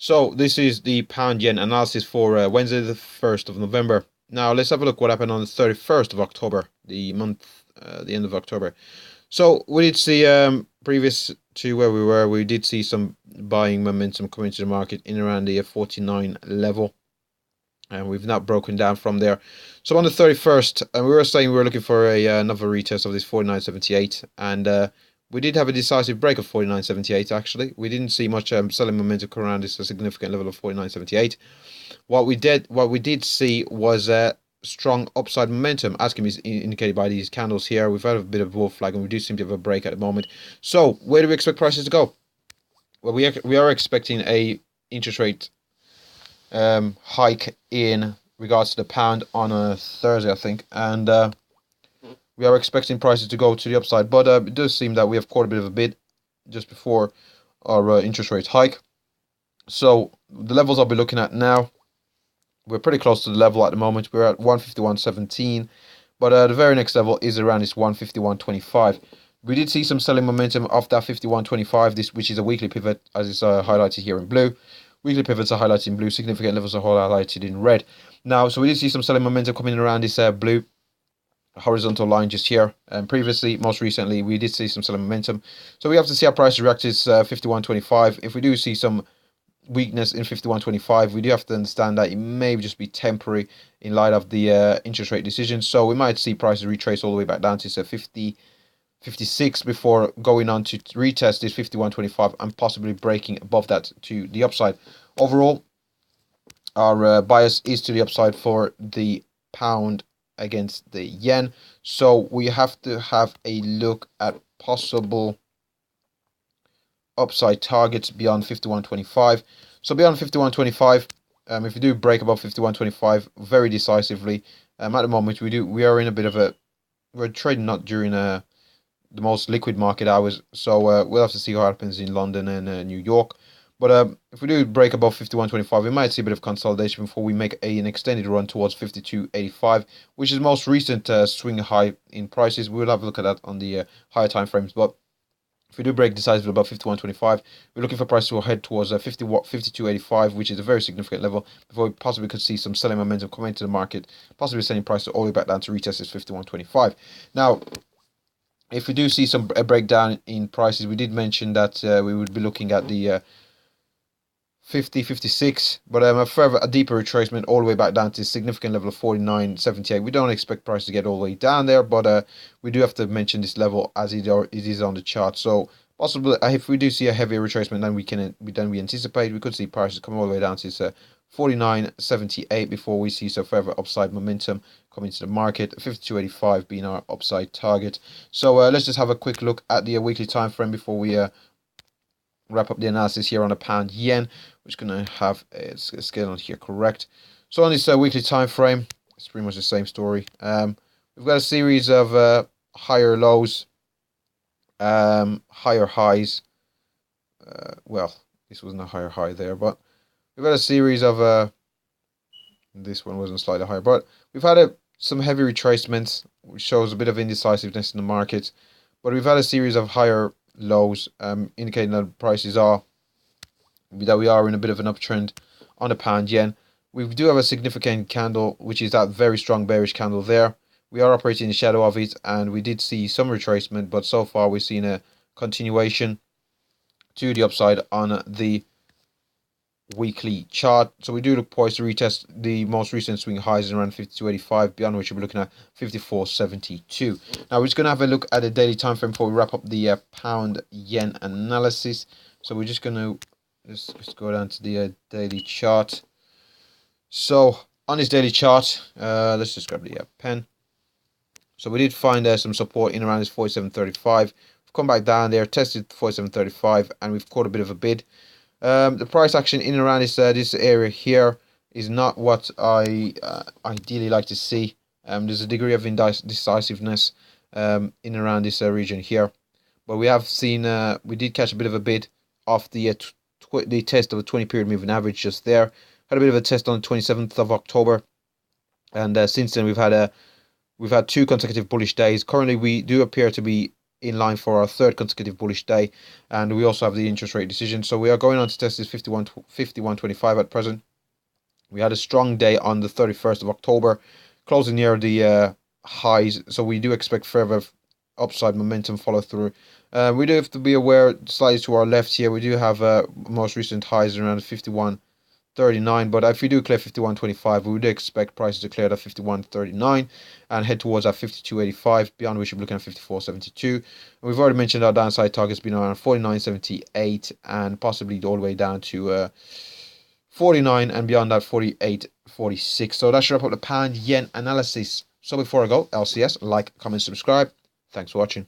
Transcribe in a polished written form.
So this is the pound yen analysis for Wednesday the 1st of November. Now let's have a look what happened on the 31st of October, the end of October. So we did see previous to where we were, we did see some buying momentum coming to the market in around the 49 level. And we've not broken down from there. So on the 31st, we were saying we were looking for another retest of this 49.78, and we did have a decisive break of 49.78. Actually, we didn't see much selling momentum come around this significant level of 49.78. What we did see was strong upside momentum, as can be indicated by these candles here. We've had a bit of wolf flag, and we do seem to have a break at the moment. So where do we expect prices to go? Well, we are expecting a interest rate hike in regards to the pound on a Thursday, I think, and we are expecting prices to go to the upside. But it does seem that we have caught a bit of a bid just before our interest rate hike. So the levels I'll be looking at now, we're pretty close to the level at the moment. We're at 151.17, but the very next level is around this 151.25. We did see some selling momentum off that 51.25, this which is a weekly pivot, as is highlighted here in blue. Weekly pivots are highlighted in blue. Significant levels are highlighted in red. Now, so we did see some selling momentum coming around this blue horizontal line just here. And previously, most recently, we did see some selling momentum. So we have to see how price reacts to 51.25. If we do see some weakness in 51.25, we do have to understand that it may just be temporary in light of the interest rate decision. So we might see prices retrace all the way back down to 56 before going on to retest this 51.25 and possibly breaking above that to the upside. Overall, our bias is to the upside for the pound against the yen. So we have to have a look at possible upside targets beyond 51.25. So beyond 51.25, if we do break above 51.25 very decisively, at the moment we are in a bit of a, we're trading not during the most liquid market hours, so we'll have to see what happens in London and New York. But if we do break above 51.25, we might see a bit of consolidation before we make an extended run towards 52.85, which is the most recent swing high in prices. We'll have a look at that on the higher time frames. But if we do break decisively above 51.25, we're looking for price to head towards 52.85, which is a very significant level, before we possibly could see some selling momentum come into the market, possibly sending price all the way back down to retest this 51.25. Now, if we do see a breakdown in prices, we did mention that we would be looking at the 56, but a deeper retracement all the way back down to a significant level of 49.78. We don't expect prices to get all the way down there, but we do have to mention this level as it is on the chart. So possibly, if we do see a heavier retracement than we anticipate, we could see prices come all the way down to 49.78 before we see some further upside momentum coming to the market. 52.85 being our upside target. So let's just have a quick look at the weekly time frame before we wrap up the analysis here on the pound yen. We're just going to have a scale on here correct. So on this weekly time frame, it's pretty much the same story. We've got a series of higher lows, higher highs. Well, this wasn't a higher high there, but we've had a series of this one wasn't slightly higher, but we've had some heavy retracements, which shows a bit of indecisiveness in the market. But we've had a series of higher lows, indicating that we are in a bit of an uptrend on the pound yen. We do have a significant candle, which is that very strong bearish candle there. We are operating in the shadow of it, and we did see some retracement, but so far we've seen a continuation to the upside on the weekly chart. So we do look poised to retest the most recent swing highs in around 52.85, beyond which we'll be looking at 54.72. Now we're just going to have a look at the daily time frame before we wrap up the pound yen analysis. So we're just going to let's go down to the daily chart. So on this daily chart, let's just grab the pen. So we did find some support in around this 47.35. We've come back down there, tested 47.35, and we've caught a bit of a bid. The price action in and around this area here is not what I ideally like to see. There's a degree of indecisiveness in and around this region here, but we have seen we did catch a bit of a bid off the test of a 20-period moving average just there. Had a bit of a test on the 27th of October, and since then we've had two consecutive bullish days. Currently, we do appear to be in line for our third consecutive bullish day, and we also have the interest rate decision. So we are going on to test this 51.25 at present. We had a strong day on the 31st of October, closing near the highs, so we do expect further upside momentum follow through. We do have to be aware, slightly to our left here, we do have most recent highs around 51.39, but if we do clear 51.25, we would expect prices to clear at 51.39 and head towards that 52.85, beyond which we're looking at 54.72. And we've already mentioned our downside target's been around 49.78 and possibly all the way down to 49 and beyond that 48.46. So that should wrap up the pound yen analysis. So before I go, LCS, like, comment, subscribe. Thanks for watching.